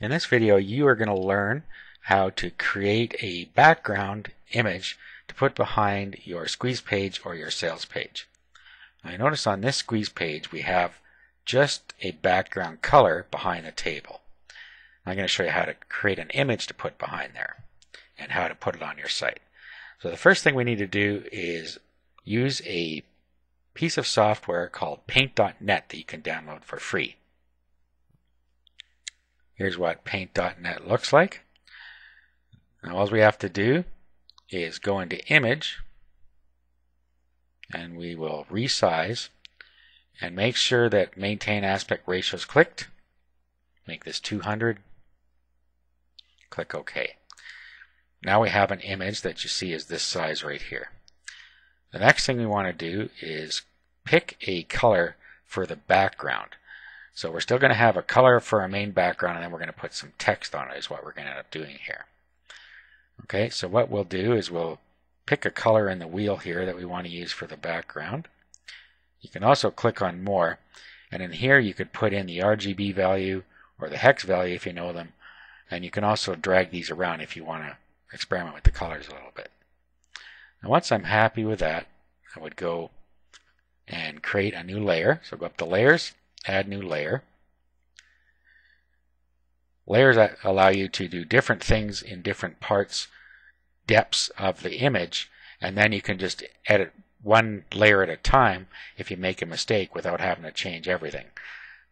In this video, you are going to learn how to create a background image to put behind your squeeze page or your sales page. Now, you notice on this squeeze page we have just a background color behind the table. I'm going to show you how to create an image to put behind there and how to put it on your site. So the first thing we need to do is use a piece of software called paint.net that you can download for free. Here's what paint.net looks like. Now all we have to do is go into image and we will resize and make sure that maintain aspect ratio is clicked. Make this 200. Click OK. Now we have an image that you see is this size right here. The next thing we want to do is pick a color for the background. So we're still going to have a color for our main background, and then we're going to put some text on it is what we're going to end up doing here. Okay, so what we'll do is we'll pick a color in the wheel here that we want to use for the background. You can also click on more, and in here you could put in the RGB value or the hex value if you know them, and you can also drag these around if you want to experiment with the colors a little bit. Now once I'm happy with that, I would go and create a new layer. So go up to layers, add new layer. Layers that allow you to do different things in different parts, depths of the image, and then you can just edit one layer at a time if you make a mistake without having to change everything.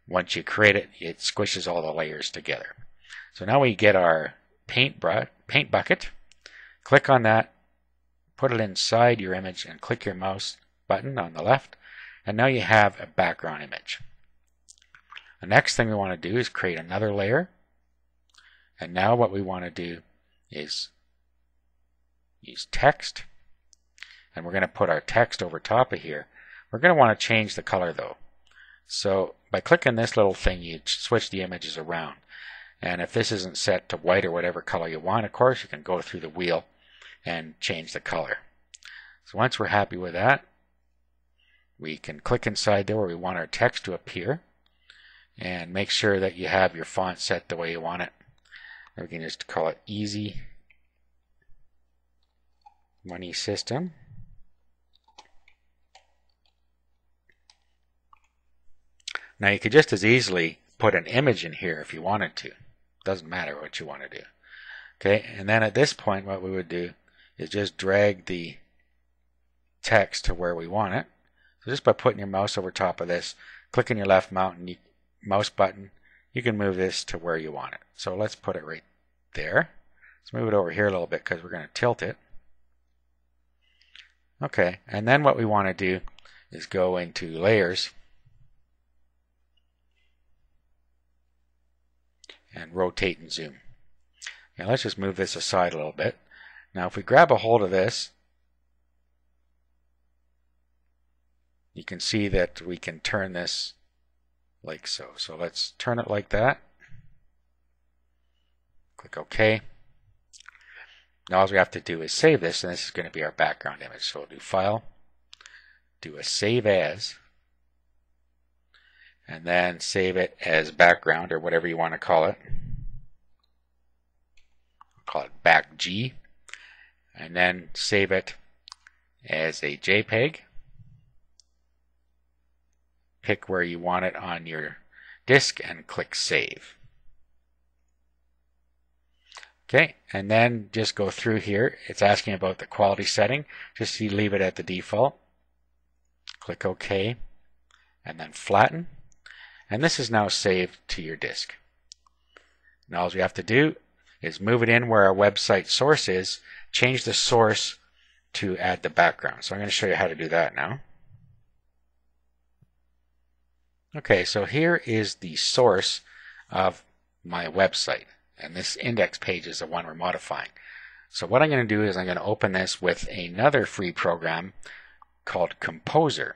Once you create it, it squishes all the layers together. So now we get our paint bucket. Click on that, put it inside your image, and click your mouse button on the left, and now you have a background image. The next thing we want to do is create another layer, and now what we want to do is use text, and we're going to put our text over top of here. We're going to want to change the color though. So by clicking this little thing, you switch the images around, and if this isn't set to white or whatever color you want, of course you can go through the wheel and change the color. So once we're happy with that, we can click inside there where we want our text to appear and make sure that you have your font set the way you want it. And we can just call it Easy Money System. Now you could just as easily put an image in here if you wanted to. Doesn't matter what you want to do. Okay, and then at this point what we would do is just drag the text to where we want it. So just by putting your mouse over top of this, clicking your left mouse button, you can move this to where you want it. So let's put it right there. Let's move it over here a little bit because we're going to tilt it. Okay, and then what we want to do is go into layers and rotate and zoom. Now let's just move this aside a little bit. Now if we grab a hold of this, you can see that we can turn this like so. So let's turn it like that. Click OK. Now all we have to do is save this, and this is going to be our background image. So we'll do File, do a Save As, and then save it as background or whatever you want to call it. Call it BackG, and then save it as a JPEG. Pick where you want it on your disk and click Save. Okay, and then just go through here. It's asking about the quality setting. Just leave it at the default. Click OK, and then flatten. And this is now saved to your disk. Now all we have to do is move it in where our website source is, change the source to add the background. So I'm going to show you how to do that now. Okay, so here is the source of my website, and this index page is the one we're modifying. So what I'm going to do is I'm going to open this with another free program called Composer,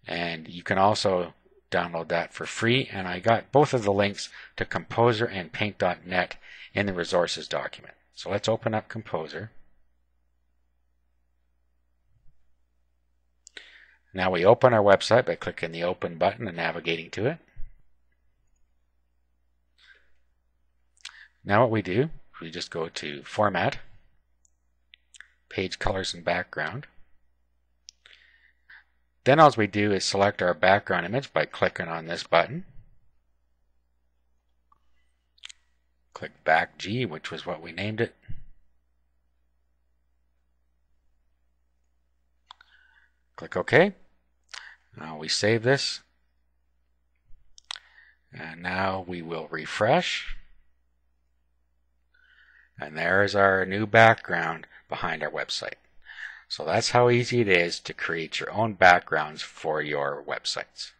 and you can also download that for free, and I got both of the links to Composer and paint.net in the resources document. So let's open up Composer. Now we open our website by clicking the Open button and navigating to it. Now what we do, we just go to Format, Page Colors and Background. Then all we do is select our background image by clicking on this button. Click Back G, which was what we named it. Click OK. Now we save this. And now we will refresh. And there's our new background behind our website. So that's how easy it is to create your own backgrounds for your websites.